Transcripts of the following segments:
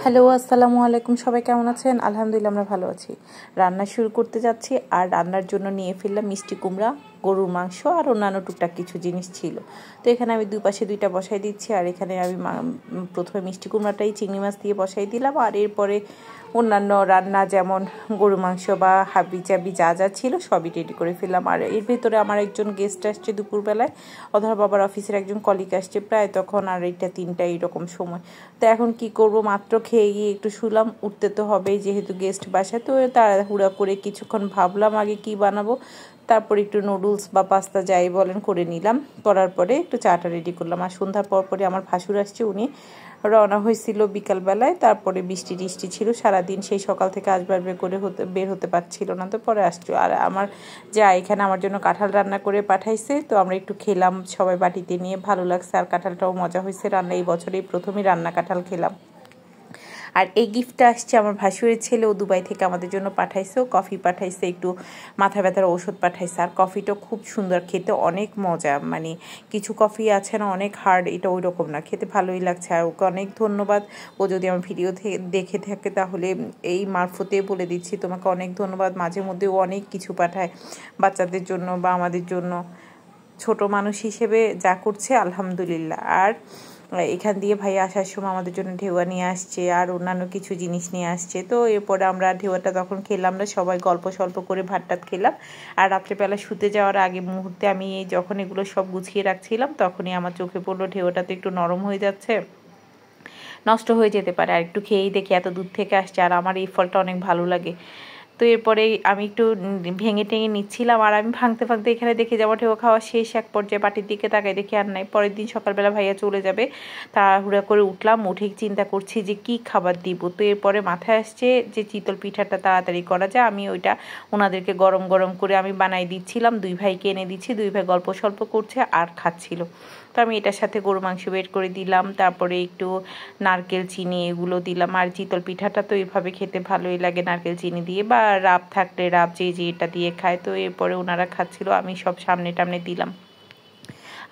Hello, আসসালামু আলাইকুম। সবাই কেমন আছেন? আলহামদুলিল্লাহ আমরা ভালো আছি। রান্না শুরু করতে যাচ্ছি, আর রান্নার জন্য নিয়ে ফেললাম মিষ্টি কুমড়া, গরুর মাংস আর অন্যান্য টুকটাক কিছু জিনিস ছিল। তো এখানে আমি দুই পাশে দুইটা বসাই দিচ্ছি, আর এখানে আমি প্রথমে মিষ্টি কুমড়াটাই চিংড়ি মাছ দিয়ে বসাই দিলাম, আর এরপরে অন্যান্য রান্না যেমন গরু মাংস বা হাবি চাবি যা যা ছিল সবই রেডি করে ফেললাম। আর এর ভিতরে আমার একজন গেস্ট আসছে দুপুরবেলায়, অধর বাবার অফিসের একজন কলিগ আসছে প্রায় তখন, আর এটা 3টা এইরকম সময়। তো এখন কি করব, মাত্র খেয়ে গিয়ে একটু শুলাম, উঠতে তো হবেই যেহেতু গেস্ট বাসায়। তো তাড়াহুড়া করে কিছুক্ষণ ভাবলাম আগে কি বানাবো, তারপর একটু নুডলস বা পাস্তা যাই বলেন করে নিলাম। করার পরে একটু চাটা রেডি করলাম। আর সন্ধ্যার পর পরে আমার ভাসুর আসছে, উনি রওনা হয়েছিল বিকালবেলায়। তারপরে বৃষ্টি টিষ্টি ছিল সারাদিন, সেই সকাল থেকে আসবার বের হতে পারছিল না, তো পরে আসছো। আর আমার যা এখানে আমার জন্য কাঁঠাল রান্না করে পাঠাইছে, তো আমরা একটু খেলাম সবাই বাটিতে নিয়ে, ভালো লাগছে। আর কাঁঠালটাও মজা হয়েছে রান্না, এই বছরেই প্রথমই রান্না কাঁঠাল খেলাম। আর এই গিফটটা আসছে আমার ভাসুরের ছেলে, ও দুবাই থেকে আমাদের জন্য পাঠাইছে, ও কফি পাঠাইছে, একটু মাথা ব্যথার ঔষধ পাঠাইছে। আর কফিটা খুব সুন্দর, খেতে অনেক মজা, মানে কিছু কফি আছে না অনেক হার্ড, এটা ওই রকম না, খেতে ভালোই লাগছে। আর ওকে অনেক ধন্যবাদ, ও যদি আমার ভিডিও দেখে থাকে তাহলে এই মারফতে বলে দিচ্ছি তোমাকে অনেক ধন্যবাদ। মাঝে মধ্যে ও অনেক কিছু পাঠায় বাচ্চাদের জন্য বা আমাদের জন্য, ছোট মানুষ হিসেবে যা করছে আলহামদুলিল্লাহ। আর এখান দিয়ে ভাই আসার সময় আমাদের জন্য ঢেউয়া নিয়ে আসছে আর অন্যান্য কিছু জিনিস নিয়ে আসছে। তো এরপরে আমরা ঢেউয়াটা তখন খেলাম না, সবাই গল্প সল্প করে ভাত টাত খেলাম। আর রাত্রেবেলা শুতে যাওয়ার আগে মুহূর্তে আমি যখন এগুলো সব গুছিয়ে রাখছিলাম, তখনই আমার চোখে পড়লো ঢেউয়াটা তো একটু নরম হয়ে যাচ্ছে, নষ্ট হয়ে যেতে পারে। আর একটু খেয়েই দেখি এত দূর থেকে আসছে, আর আমার এই ফলটা অনেক ভালো লাগে। তো এরপরে আমি একটু ভেঙে টেঙে নিচ্ছিলাম, আর আমি ভাঙতে ভাঙতে এখানে দেখে যাবো ঢেউ খাওয়া শেষ। এক পর্যায়ে বাটির দিকে তাকাই দেখি আর নাই। পরের দিন সকালবেলা ভাইয়া চলে যাবে, তাড়াহুড়া করে উঠলাম, উঠে চিন্তা করছি যে কি খাবার দিব। তো এরপরে মাথায় আসছে যে চিতল পিঠাটা তাড়াতাড়ি করা যায়, আমি ওইটা ওনাদেরকে গরম গরম করে আমি বানাই দিচ্ছিলাম, দুই ভাইকে এনে দিচ্ছি, দুই ভাই গল্প স্বল্প করছে আর খাচ্ছিল। তো আমি এটার সাথে গরু মাংস বের করে দিলাম, তারপরে একটু নারকেল চিনি এগুলো দিলাম। আর চিতল পিঠাটা তো এইভাবে খেতে ভালোই লাগে নারকেল চিনি দিয়ে, বা রাব থাকলে রাব যে এটা দিয়ে খায়। তো এরপরে ওনারা খাচ্ছিল, আমি সব সামনে টামনে দিলাম,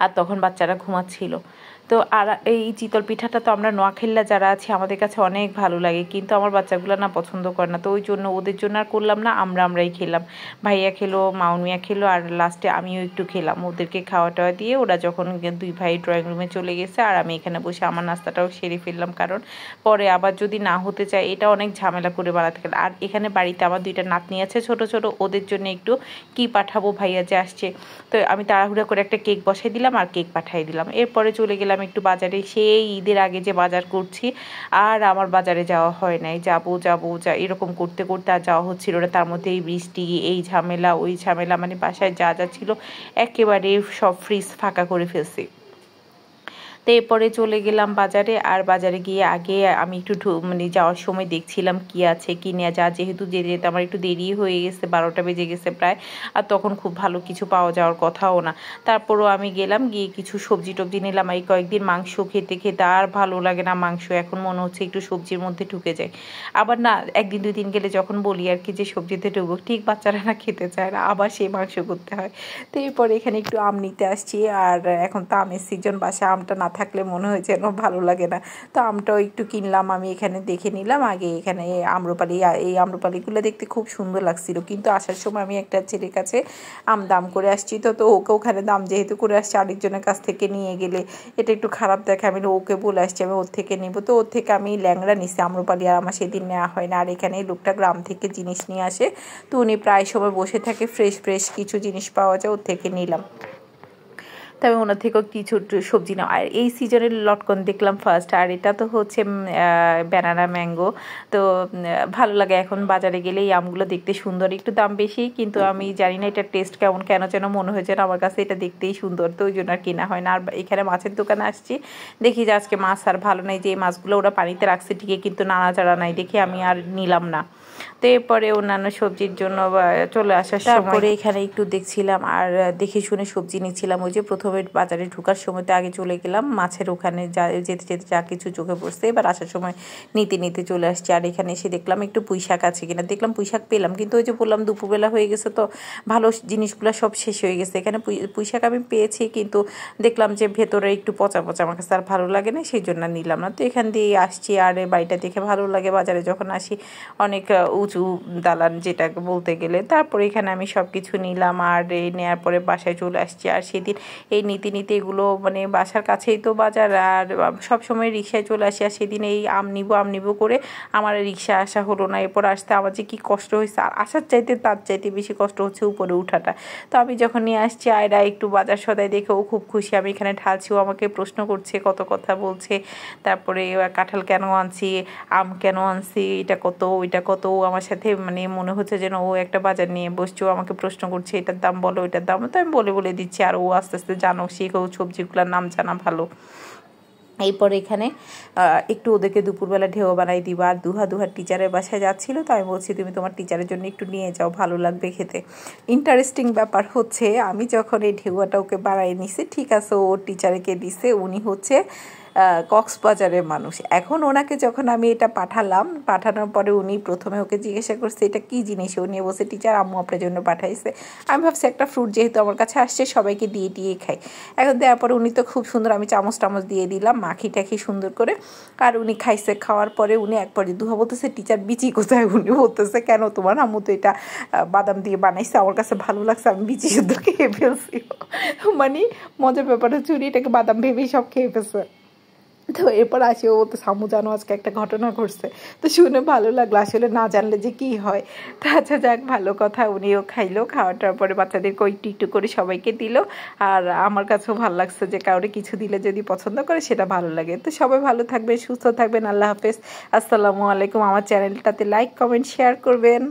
আর তখন বাচ্চারা ঘুমাচ্ছিল। তো আর এই চিতল পিঠাটা তো আমরা নোয়াখালীরা যারা আছি আমাদের কাছে অনেক ভালো লাগে, কিন্তু আমার বাচ্চাগুলো না পছন্দ করে না। তো ওই জন্য ওদের জন্য আর করলাম না, আমরাই খেলাম। ভাইয়া খেলো, মাউনিয়া খেলো, আর লাস্টে আমিও একটু খেলাম। ওদেরকে খাওয়া টাওয়া দিয়ে ওরা যখন দুই ভাই ড্রয়িং রুমে চলে গেছে, আর আমি এখানে বসে আমার নাস্তাটাও সেরে ফেললাম, কারণ পরে আবার যদি না হতে চায় এটা অনেক ঝামেলা করে বানাতে গেলে। আর এখানে বাড়িতে আমার দুইটা নাতনি আছে ছোট ছোট, ওদের জন্য একটু কি পাঠাবো ভাইয়া যে আসছে। তো আমি তাড়াহুড়া করে একটা কেক বসাই দিলাম আর কেক পাঠিয়ে দিলাম। এরপরে চলে গেলাম একটু বাজারে, সেই ঈদের আগে যে বাজার করছি, আর আমার বাজারে যাওয়া হয় নাই, যাবো এরকম করতে করতে আর যাওয়া হচ্ছিল না। তার মধ্যে এই বৃষ্টি, এই ঝামেলা ওই ঝামেলা, মানে বাসায় যা যা ছিল একেবারে সব ফ্রিজ ফাঁকা করে ফেলছি। তো এরপরে চলে গেলাম বাজারে, আর বাজারে গিয়ে আগে আমি একটু মানে যাওয়ার সময় দেখছিলাম কি আছে কি নেওয়া যা, যেহেতু যেতে আমার একটু দেরি হয়ে গেছে, 12টা বেজে গেছে প্রায়, আর তখন খুব ভালো কিছু পাওয়া যাওয়ার কথাও না। তারপরও আমি গেলাম, গিয়ে কিছু সবজি টবজি নিলাম। এই কয়েকদিন মাংস খেতে খেতে আর ভালো লাগে না মাংস, এখন মনে হচ্ছে একটু সবজির মধ্যে ঢুকে যায়। আবার না একদিন দুই দিন গেলে যখন বলি আর কি যে সবজিতে ঢুকবো, ঠিক বাচ্চারা না খেতে চায় না, আবার সেই মাংস করতে হয়। তো এরপরে এখানে একটু আম নিতে আসছি, আর এখন তো আমের সিজন, বাসায় আমটা না থাকলে মনে হয় যেন ভালো লাগে না। তো আমটাও একটু কিনলাম, আমি এখানে দেখে নিলাম আগে। এখানে আম্রপালি, এই আম্রপালিগুলো দেখতে খুব সুন্দর লাগছিল, কিন্তু আসার সময় আমি একটা ছেলের কাছে আম দাম করে আসছি, তো ওকে ওখানে দাম যেহেতু করে আসছে, আরেকজনের কাছ থেকে নিয়ে গেলে এটা একটু খারাপ দেখে, আমি ওকে বলে আসছি আমি ওর থেকে নেব। তো ওর থেকে আমি ল্যাংড়া নিছি আম্রপালি, আর আমার সেদিন নেওয়া হয় না। আর এখানে লোকটা গ্রাম থেকে জিনিস নিয়ে আসে, তো উনি প্রায় সময় বসে থাকে, ফ্রেশ ফ্রেশ কিছু জিনিস পাওয়া যায়, ওর থেকে নিলাম। তবে ওনার থেকেও কিছু সবজি নাও। আর এই সিজনের লটকন দেখলাম ফার্স্ট, আর এটা তো হচ্ছে ব্যানানা ম্যাঙ্গো। তো ভালো লাগে, এখন বাজারে গেলে এই আমগুলো দেখতে সুন্দর, একটু দাম বেশি, কিন্তু আমি জানি না এটার টেস্ট কেমন, কেন যেন মনে হয়েছে না আমার কাছে এটা দেখতেই সুন্দর, তো ওই জন্য আর কেনা হয় না। আর এখানে মাছের দোকানে আসছি, দেখি যে আজকে মাছ আর ভালো নাই, যে এই মাছগুলো ওরা পানিতে রাখছে ঠিকই, কিন্তু নাড়াচাড়া নাই দেখে আমি আর নিলাম না। তো এরপরে অন্যান্য সবজির জন্য চলে আসার সময় এখানে একটু দেখছিলাম আর দেখে শুনে সবজি নিচ্ছিলাম। ওই যে প্রথমে বাজারে ঢোকার সময় তো আগে চলে গেলাম মাছের ওখানে, যেতে যেতে যা কিছু চোখে পড়ছে, এবার আসার সময় নিতে নিতে চলে আসছি। আর এখানে এসে দেখলাম একটু পুঁই শাক আছে কিনা, দেখলাম পুঁই শাক পেলাম, কিন্তু ওই যে বললাম দুপুরবেলা হয়ে গেছে তো ভালো জিনিসগুলো সব শেষ হয়ে গেছে। এখানে পুঁই শাক আমি পেয়েছি, কিন্তু দেখলাম যে ভেতরে একটু পচা পচা, আমার কাছে আর ভালো লাগে না, সেই জন্য নিলাম না। তো এখান দিয়ে আসছি, আর এই বাড়িটা দেখে ভালো লাগে। বাজারে যখন আসি অনেক উঁচু দালান যেটা বলতে গেলে। তারপরে এখানে আমি সব কিছু নিলাম, আর এই নেওয়ার পরে বাসায় চলে আসছি। আর সেদিন এই নীতি নীতি এগুলো মানে বাসার কাছেই তো বাজার, আর সব সময় রিক্সায় চলে আসি। আর সেদিন এই আম নিব করে আমার রিক্সা আসা হলো না। এরপর আসতে আমার যে কী কষ্ট হয়েছে, আর আসার চাইতে তার চাইতে বেশি কষ্ট হচ্ছে উপরে উঠাটা। তো আমি যখন নিয়ে আসছি আয়রা একটু বাজার সদাই দেখে ও খুব খুশি। আমি এখানে ঢালছি, ও আমাকে প্রশ্ন করছে, কত কথা বলছে। তারপরে কাঁঠাল কেন আনছি, আম কেন আনছি, এটা কত ওইটা কত, ও আমার সাথে মানে মনে হচ্ছে যেন ও একটা বাজার নিয়ে বসছে। ও আমাকে প্রশ্ন করছে এটার দাম বলো, এটার দাম। তো আমি বলে দিচ্ছি, আর ও আস্তে আস্তে জানো শিখেও, সবজিগুলোর নাম জানা ভালো। এরপর এখানে একটু ওদেরকে দুপুরবেলা ঢেউ বানাই দিবা। আর দুহার টিচারের বাসায় যাচ্ছিলো, তো আমি বলছি তুমি তোমার টিচারের জন্য একটু নিয়ে যাও, ভালো লাগবে খেতে। ইন্টারেস্টিং ব্যাপার হচ্ছে, আমি যখন এই ঢেউয়াটা ওকে বানাই নিছি, ঠিক আছে, ও টিচারকে দিছে, উনি হচ্ছে কক্সবাজারের মানুষ। এখন ওনাকে যখন আমি এটা পাঠানোর পরে উনি প্রথমে ওকে জিজ্ঞাসা করছে এটা কী জিনিস, ও নিয়ে বসে টিচার আম্মু আপনার জন্য পাঠাইছে। আমি ভাবছি একটা ফ্রুট যেহেতু আমার কাছে আসছে সবাইকে দিয়ে খাই। এখন দেওয়ার পরে উনি তো খুব সুন্দর, আমি চামচ দিয়ে দিলাম মাখি টাখি সুন্দর করে, আর উনি খাইছে। খাওয়ার পরে উনি একবারে দুহা বলতেছে টিচার বিচি কোথায়, উনি বলতেছে কেন তোমার আম্মু তো এটা বাদাম দিয়ে বানাইছে, আমার কাছে ভালো লাগছে, আমি বিচি শুদ্ধ খেয়ে ফেলছি। মানে মজার ব্যাপার হচ্ছে উনি এটাকে বাদাম ভেবেই সব খেয়ে ফেলছে। তো এরপর আসি, ও তো সামু জানো আজকে একটা ঘটনা ঘটছে। তো শুনে ভালো লাগলো, আসলে না জানলে যে কি হয়। তো আচ্ছা যাক, ভালো কথা, উনিও খাইলো। খাওয়াটার পরে বাচ্চাদেরকে একটু করে সবাইকে দিল। আর আমার কাছেও ভালো লাগছে যে কাউরে কিছু দিলে যদি পছন্দ করে সেটা ভালো লাগে। তো সবাই ভালো থাকবেন, সুস্থ থাকবেন। আল্লাহ হাফেজ, আসসালামু আলাইকুম। আমার চ্যানেলটাতে লাইক কমেন্ট শেয়ার করবেন।